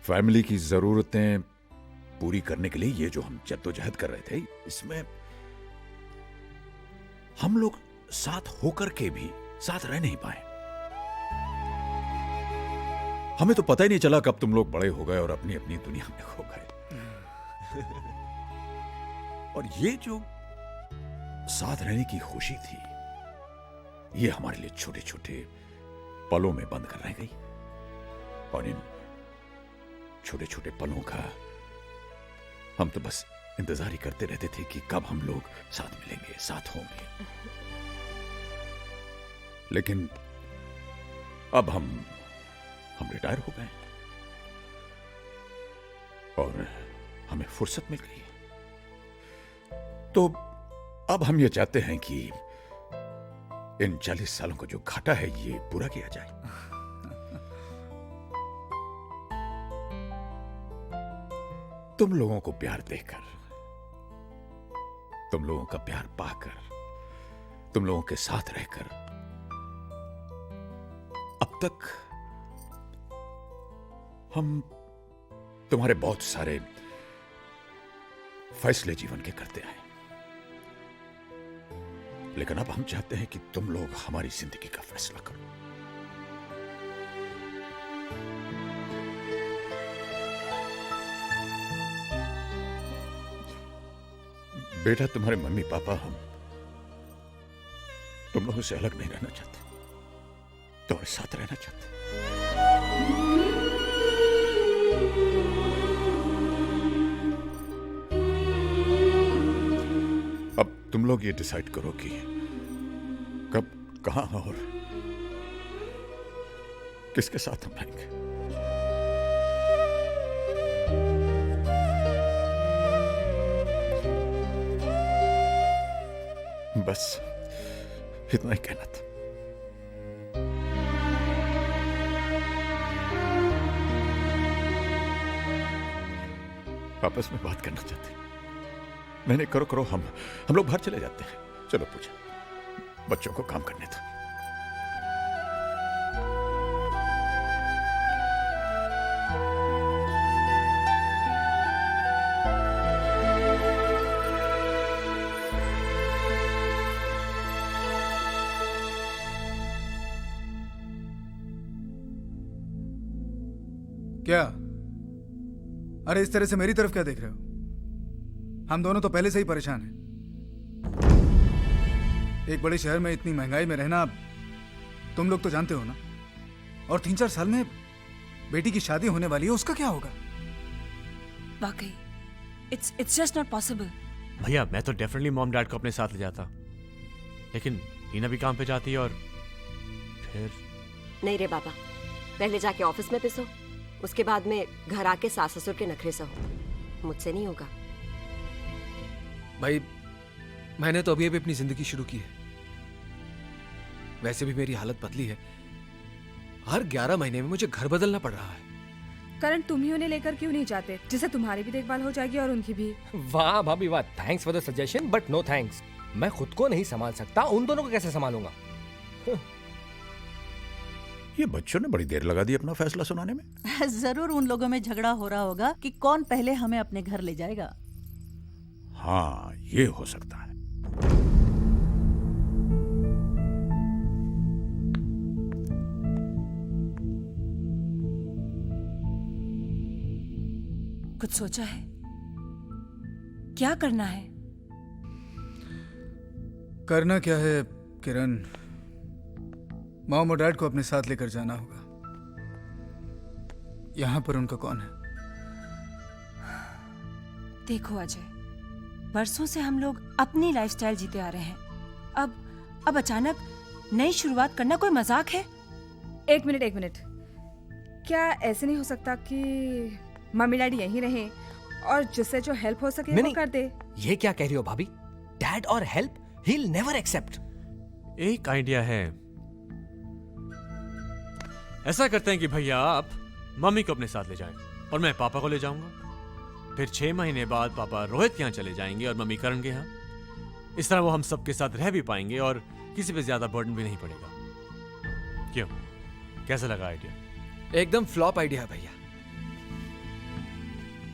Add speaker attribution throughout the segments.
Speaker 1: Family की जरूरतें पूरी करने के लिए ये जो हम जद्दोजहद कर रहे थे, इसमें हम लोग साथ होकर के भी साथ रह नहीं पाए। हमें तो पता ही नहीं चला कब तुम लोग बड़े हो गए और अपनी अपनी दुनिया में खो गए। और ये जो साथ रहने की खुशी थी, ये हमारे लिए छोटे छोटे पलों में बंद कर रह गई। और इन छोटे छोटे पलों का हम तो बस इंतजार ही करते रहते थे कि कब हम लोग साथ मिलेंगे, साथ होंगे। लेकिन अब हम रिटायर हो गए और हमें फुर्सत मिल गई। तो अब हम ये चाहते हैं कि इन 40 सालों का जो घाटा है ये पूरा किया जाए। तुम लोगों को प्यार देकर, तुम लोगों का प्यार पाकर, तुम लोगों के साथ रहकर अब तक हम तुम्हारे बहुत सारे फैसले जीवन के करते आए, लेकिन अब हम चाहते हैं कि तुम लोग हमारी जिंदगी का फैसला करो। बेटा, तुम्हारे मम्मी पापा हम तुम लोगों से अलग नहीं रहना चाहते, तुम्हारे साथ रहना चाहते। अब तुम लोग ये डिसाइड करो कि कब, कहां और किसके साथ हम रहेंगे। बस इतना ही कहना था। आपस में बात करना चाहते? नहीं, करो, हम लोग बाहर चले जाते हैं। चलो पूजा, बच्चों को काम करने दो।
Speaker 2: क्या? अरे इस तरह से मेरी तरफ क्या देख रहे हो? हम दोनों तो पहले से ही परेशान हैं। एक बड़े शहर में इतनी महंगाई में रहना तुम लोग तो जानते हो ना। और 3-4 साल में बेटी की शादी होने वाली है, उसका क्या होगा?
Speaker 3: वाकई इट्स जस्ट नॉट पॉसिबल।
Speaker 4: भैया मैं तो डेफिनेटली मॉम डैड को अपने साथ ले जाता, लेकिन नीना भी काम पे जाती है और फिर।
Speaker 5: नहीं रे बाबा, पहले जाके ऑफिस में पिसो, उसके बाद में घर आके सास ससुर के नखरे सहो। मुझसे नहीं होगा
Speaker 6: भाई। मैंने तो अभी अभी अपनी जिंदगी शुरू की है। वैसे भी मेरी हालत पतली है। हर 11 महीने में मुझे घर बदलना पड़ रहा है।
Speaker 7: करण, तुम ही उन्हें लेकर क्यों नहीं जाते, जिससे तुम्हारी भी देखभाल हो जाएगी और उनकी भी।
Speaker 8: वाह भाभी वाह, thanks for the suggestion but no thanks. मैं खुद को नहीं संभाल सकता, उन दोनों को कैसे संभालूंगा?
Speaker 1: ये बच्चों ने बड़ी देर लगा दी अपना फैसला सुनाने में।
Speaker 9: जरूर उन लोगों में झगड़ा हो रहा होगा कि कौन पहले हमें अपने घर ले जाएगा।
Speaker 1: हाँ, ये हो सकता है।
Speaker 3: कुछ सोचा है? क्या करना है?
Speaker 2: करना क्या है किरण, मॉम और डैड को अपने साथ लेकर जाना होगा। यहां पर उनका कौन है?
Speaker 3: देखो अजय, बरसों से हम लोग अपनी लाइफस्टाइल जीते आ रहे हैं। अब अचानक नई शुरुआत करना कोई मजाक है?
Speaker 7: एक मिनट, क्या ऐसे नहीं हो सकता कि मम्मी डैडी यहीं रहें और जिससे जो हेल्प हो सके वो कर दे?
Speaker 8: ये क्या कह रही हो भाभी? डैड और help he will never accept.
Speaker 4: एक आइडिया है, ऐसा करते हैं कि भैया आप मम्मी को अपने साथ ले जाएं और मैं पापा को ले जाऊंगा। फिर 6 महीने बाद पापा रोहित के यहाँ चले जाएंगे और मम्मी करण के यहाँ। इस तरह वो हम सबके साथ रह भी पाएंगे और किसी पे ज्यादा बर्डन भी नहीं पड़ेगा। क्यों, कैसा लगा आइडिया?
Speaker 6: एकदम फ्लॉप आइडिया है भैया।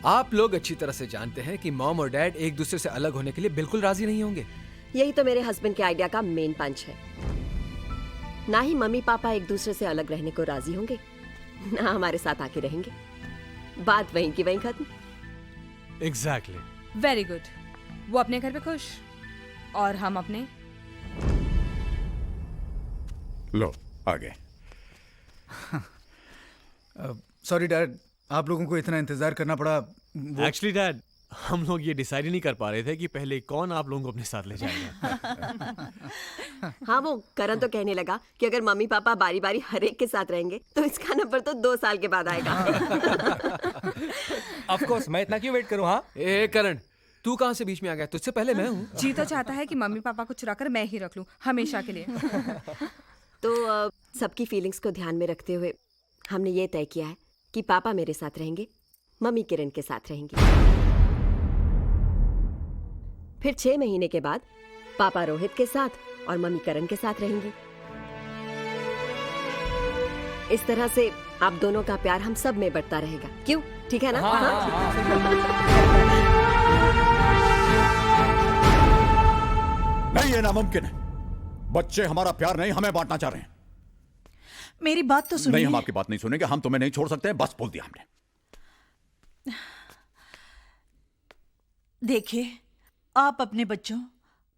Speaker 6: आप लोग अच्छी तरह से जानते हैं कि मॉम और डैड एक दूसरे से अलग होने के लिए बिल्कुल राजी नहीं होंगे।
Speaker 5: यही तो मेरे हस्बैंड के आइडिया का मेन पंच है। ना ही मम्मी पापा एक दूसरे से अलग रहने को राजी होंगे, ना हमारे साथ आके रहेंगे। बात वहीं की वहीं खत्म।
Speaker 4: एग्जैक्टली।
Speaker 7: Very good. वो अपने घर पे खुश और हम अपने।
Speaker 1: लो आ गए।
Speaker 2: सॉरी डैड, आप लोगों को इतना इंतजार करना पड़ा।
Speaker 4: एक्चुअली डैड, हम लोग ये डिसाइड ही नहीं कर पा रहे थे कि पहले कौन आप लोगों को अपने साथ ले जाएगा।
Speaker 5: हाँ, वो करण तो कहने लगा कि अगर मम्मी पापा बारी बारी हर एक के साथ रहेंगे तो इसका नंबर तो 2 साल के बाद आएगा।
Speaker 8: ऑफ कोर्स, मैं इतना क्यों वेट करूं? हाँ
Speaker 6: ए करण, तू कहाँ से बीच में आ गया? तुझसे पहले मैं हूँ।
Speaker 7: जी तो चाहता है कि मम्मी पापा को चुरा कर मैं ही रख लूं हमेशा के लिए।
Speaker 5: तो सबकी फीलिंग्स को ध्यान में रखते हुए हमने ये तय किया है कि पापा मेरे साथ रहेंगे, मम्मी किरण के साथ रहेंगी। फिर 6 महीने के बाद पापा रोहित के साथ और मम्मी करण के साथ रहेंगी। इस तरह से आप दोनों का प्यार हम सब में बढ़ता रहेगा। क्यों? ठीक है ना?
Speaker 1: नहीं, ये नामुमकिन है। बच्चे हमारा प्यार नहीं, हमें बांटना चाह रहे हैं।
Speaker 9: मेरी बात तो सुनिए।
Speaker 1: नहीं, हम आपकी बात नहीं सुनेंगे। हम तुम्हें नहीं छोड़ सकते हैं, बस बोल दिया हमने।
Speaker 9: देखिए, आप अपने बच्चों,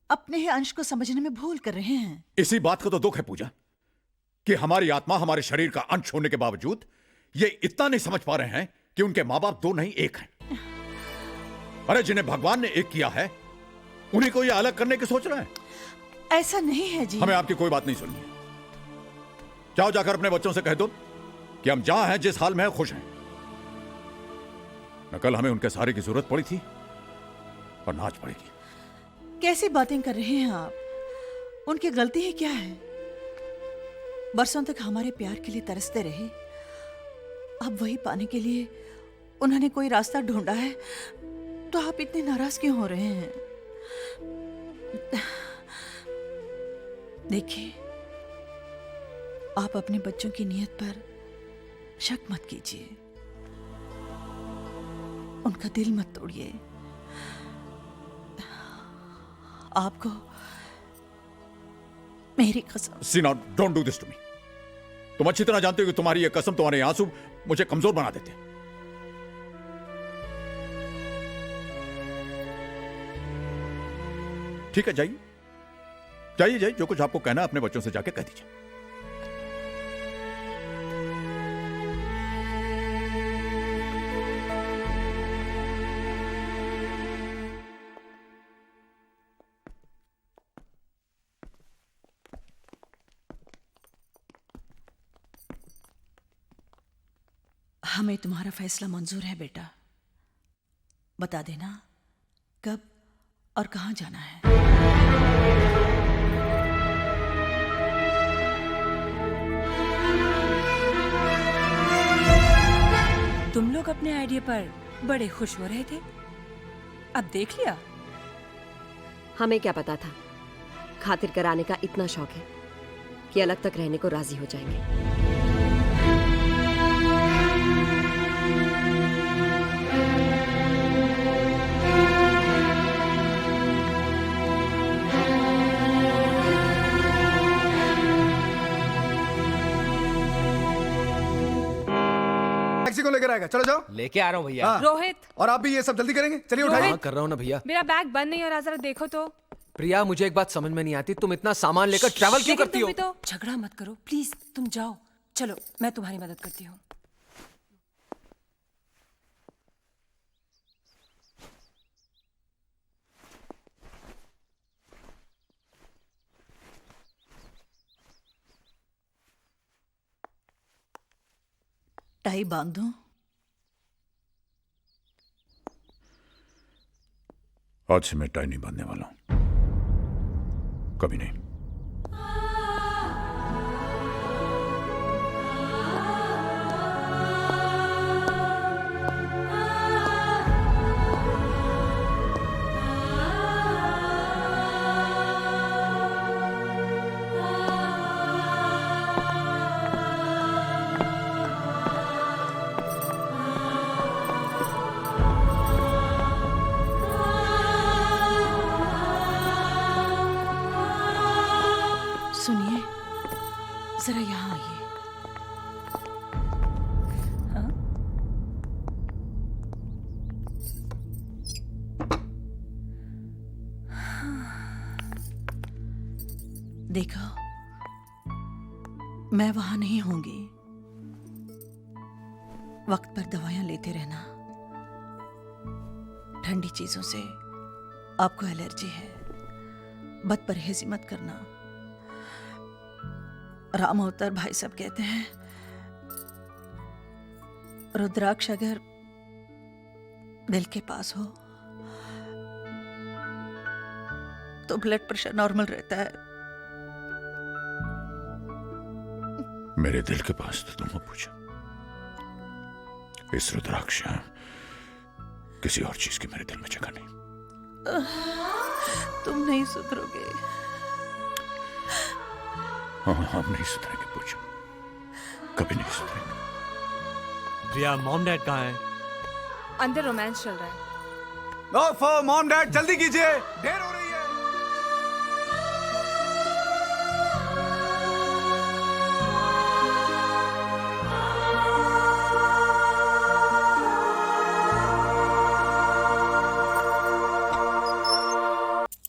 Speaker 9: अपने ही अंश को समझने में भूल कर रहे हैं।
Speaker 1: इसी बात को तो दुख है पूजा, कि हमारी आत्मा हमारे शरीर का अंश होने के बावजूद ये इतना नहीं समझ पा रहे हैं कि उनके माँ बाप 2 नहीं 1 हैं। अरे जिन्हें भगवान ने एक किया है, उन्हीं को ये अलग करने की सोच रहे हैं।
Speaker 9: ऐसा नहीं है जी।
Speaker 1: हमें आपकी कोई बात नहीं सुननी है। जाओ, जाकर अपने बच्चों से कह दो कि हम जहां हैं, जिस हाल में हैं, खुश हैं। न कल हमें उनके सहारे की जरूरत पड़ी थी और ना आज पड़ेगी।
Speaker 9: कैसी बातें कर रहे हैं आप? उनकी गलती ही क्या है? बरसों तक हमारे प्यार के लिए तरसते रहे, अब वही पाने के लिए उन्होंने कोई रास्ता ढूंढा है, तो आप इतने नाराज क्यों हो रहे हैं? देखिए, आप अपने बच्चों की नीयत पर शक मत कीजिए, उनका दिल मत तोड़िए। आपको मेरी कसम।
Speaker 1: Seena, don't do this to me. तुम अच्छी तरह जानते हो कि तुम्हारी ये कसम, तुम्हारे आंसू मुझे कमजोर बना देते हैं। ठीक है, जाइए जाइए जाइए, जो कुछ आपको कहना है अपने बच्चों से जाके कह दीजिए।
Speaker 9: हमें तुम्हारा फैसला मंजूर है बेटा। बता देना कब और कहां जाना है।
Speaker 3: तुम लोग अपने आइडिया पर बड़े खुश हो रहे थे, अब देख लिया।
Speaker 5: हमें क्या पता था खातिर कराने का इतना शौक है कि अलग तक रहने को राजी हो जाएंगे।
Speaker 2: टैक्सी को लेकर आएगा? चलो जाओ।
Speaker 8: लेके आ रहा हूँ भैया।
Speaker 2: हाँ।
Speaker 7: रोहित,
Speaker 2: और आप भी ये सब जल्दी करेंगे? चलिए उठाइए।
Speaker 6: हाँ, कर रहा हूँ ना भैया।
Speaker 7: मेरा बैग बंद नहीं हो रहा, जरा देखो तो।
Speaker 6: प्रिया, मुझे एक बात समझ में नहीं आती, तुम इतना सामान लेकर ट्रैवल क्यों
Speaker 7: लेकिन
Speaker 6: करती
Speaker 7: तुम
Speaker 6: हो?
Speaker 7: भी तो।
Speaker 3: झगड़ा मत करो प्लीज, तुम जाओ। चलो, मैं तुम्हारी मदद करती हूँ।
Speaker 9: टाई बांध दूं?
Speaker 1: आज से मैं टाई नहीं बांधने वाला हूं, कभी नहीं।
Speaker 9: देखो, मैं वहां नहीं होंगी। वक्त पर दवाइयां लेते रहना। ठंडी चीजों से आपको एलर्जी है, बदपरहेजी मत करना। राम अवतार भाई सब कहते हैं, रुद्राक्ष अगर दिल के पास हो तो ब्लड प्रेशर नॉर्मल रहता है।
Speaker 1: मेरे दिल के पास तो तुम पूछो, इस रुद्राक्ष किसी और चीज की मेरे दिल में जगह नहीं।
Speaker 9: तुम नहीं सुधरोगे।
Speaker 1: हाँ, हम नहीं सुधरेंगे, पूछो, कभी नहीं सुधरेंगे।
Speaker 4: प्रिया, मॉम डैड कहाँ हैं?
Speaker 7: अंदर रोमांस चल रहा है।
Speaker 2: लो मॉम डैड जल्दी कीजिए, देर हो रही है।